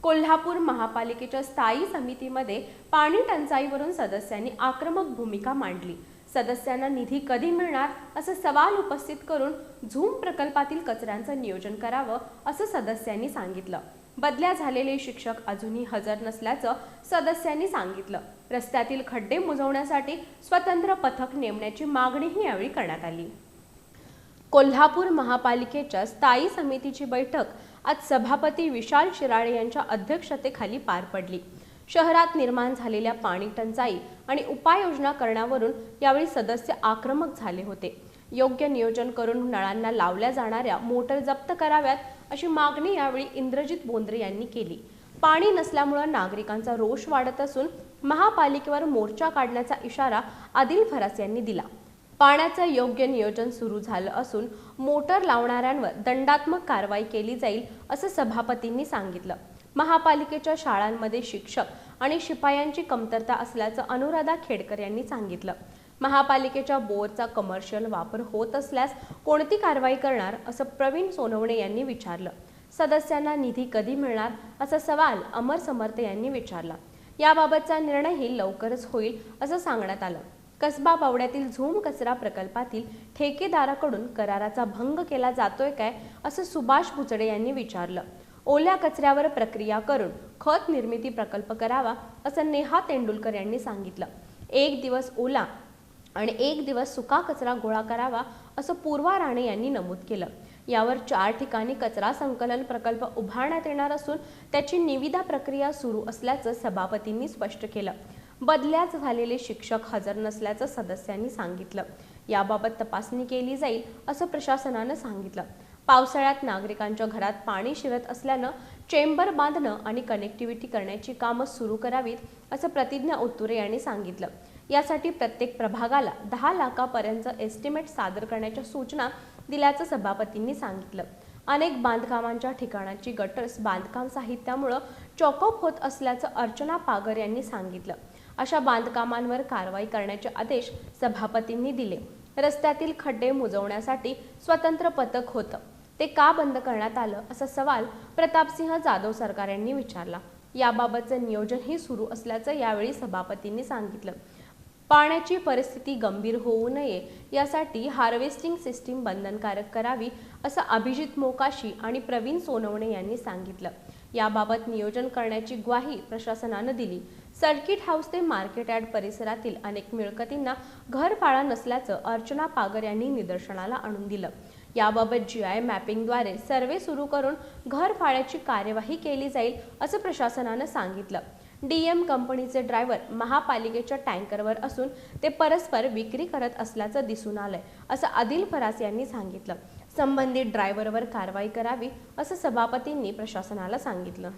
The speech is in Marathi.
कोल्हापूर महापालिकेच्या स्थायी समितीमध्ये पाणी टंचाईवरून सदस्यांनी आक्रमक भूमिका मांडली। सदस्यांना निधी कधी मिळणार असा सवाल उपस्थित करून झूम प्रकल्पातील कचऱ्यांचं नियोजन करावं असं सदस्यांनी सांगितलं। बदल्या झालेले शिक्षक अजूनही हजर नसल्याचं सदस्यांनी सांगितलं। रस्त्यातील खड्डे बुजवण्यासाठी स्वतंत्र पथक नेमण्याची मागणीही यावेळी करण्यात आली। कोल्हापूर महापालिकेच्या स्थायी समितीची बैठक आज सभापती विशाल शिराळे यांच्या अध्यक्षतेखाली पार पडली। शहरात निर्माण झालेल्या पाणी टंचाई आणि उपाययोजना करण्यावरून यावेळी सदस्य आक्रमक झाले होते। योग्य नियोजन करून नळांना लावल्या जाणाऱ्या मोटर जप्त कराव्यात अशी मागणी यावेळी इंद्रजित बोंद्रे यांनी केली। पाणी नसल्यामुळे नागरिकांचा रोष वाढत असून महापालिकेवर मोर्चा काढण्याचा इशारा आदिल फरास यांनी दिला। पाण्याचं योग्य नियोजन सुरू झालं असून मोटर लावणाऱ्यांवर दंडात्मक कारवाई केली जाईल असं सभापतींनी सांगितलं। महापालिकेच्या शाळांमध्ये शिक्षक आणि शिपायांची कमतरता असल्याचं अनुराधा खेडकर यांनी सांगितलं। महापालिकेच्या बोरचा कमर्शियल वापर होत असल्यास कोणती कारवाई करणार असं प्रवीण सोनवणे यांनी विचारलं। सदस्यांना निधी कधी मिळणार असा सवाल अमर समर्थ यांनी विचारला। याबाबतचा निर्णयही लवकरच होईल असं सांगण्यात आलं। कसबा बावड्यातील झूम कचरा प्रकल्पातील ठेकेदाराकडून कराराचा भंग केला जातोय काय असं सुभाष बुचडे यांनी विचारलं। ओल्या कचऱ्यावर प्रक्रिया करून खत निर्मिती प्रकल्प करावा असं नेहा तेंडुलकर यांनी सांगितलं। एक दिवस ओला आणि एक दिवस सुका कचरा गोळा करावा असं पूर्वा राणे यांनी नमूद केलं। यावर 4 ठिकाणी कचरा संकलन प्रकल्प उभारण्यात येणार असून त्याची निविदा प्रक्रिया सुरू असल्याचं सभापतींनी स्पष्ट केलं। बदल्याच झालेले शिक्षक हजर नसल्याचं सदस्यांनी सांगितलं। याबाबत तपासणी केली जाईल असं प्रशासनानं सांगितलं। पावसाळ्यात नागरिकांच्या घरात पाणी शिरत असल्यानं चेंबर बांधणं आणि कनेक्टिव्हिटी करण्याची कामं सुरू करावीत असं प्रतिज्ञा उत्तुरे यांनी सांगितलं। यासाठी प्रत्येक प्रभागाला 10 लाखापर्यंत एस्टिमेट सादर करण्याच्या सूचना दिल्याचं सभापतींनी सांगितलं। अनेक बांधकामांच्या ठिकाणांची गटर्स बांधकाम साहित्यामुळे चॉकअप होत असल्याचं अर्चना पागर यांनी सांगितलं। अशा बांधकामांवर कारवाई करण्याचे आदेश सभापतींनी दिले। रस्त्यातील खड्डे बुजवण्यासाठी स्वतंत्र पथक होतं, ते का बंद करण्यात आलं असा सवाल प्रतापसिंह जाधव सरकार यांनी विचारला। याबाबतचं नियोजनही सुरू असल्याचं यावेळी सभापतींनी सांगितलं। पाण्याची परिस्थिती गंभीर होऊ नये यासाठी हार्वेस्टिंग सिस्टीम बंधनकारक करावी असं अभिजित मोकाशी आणि प्रवीण सोनवणे यांनी सांगितलं। याबाबत नियोजन करण्याची ग्वाही प्रशासनानं दिली। सर्किट हाऊस ते मार्केट यार्ड परिसरातील अनेक मिळकतींना घरफाळा नसल्याचं अर्चना पागर यांनी निदर्शनाला आणून दिलं। याबाबत GI मॅपिंगद्वारे सर्वे सुरू करून घरफाळ्याची कार्यवाही केली जाईल असं प्रशासनानं सांगितलं। DM कंपनीचे ड्रायव्हर महापालिकेच्या टँकरवर असून ते परस्पर विक्री करत असल्याचं दिसून आलंय असं आदिल फरास यांनी सांगितलं। संबंधित ड्रायव्हरवर कारवाई करावी असं सभापतींनी प्रशासनाला सांगितलं।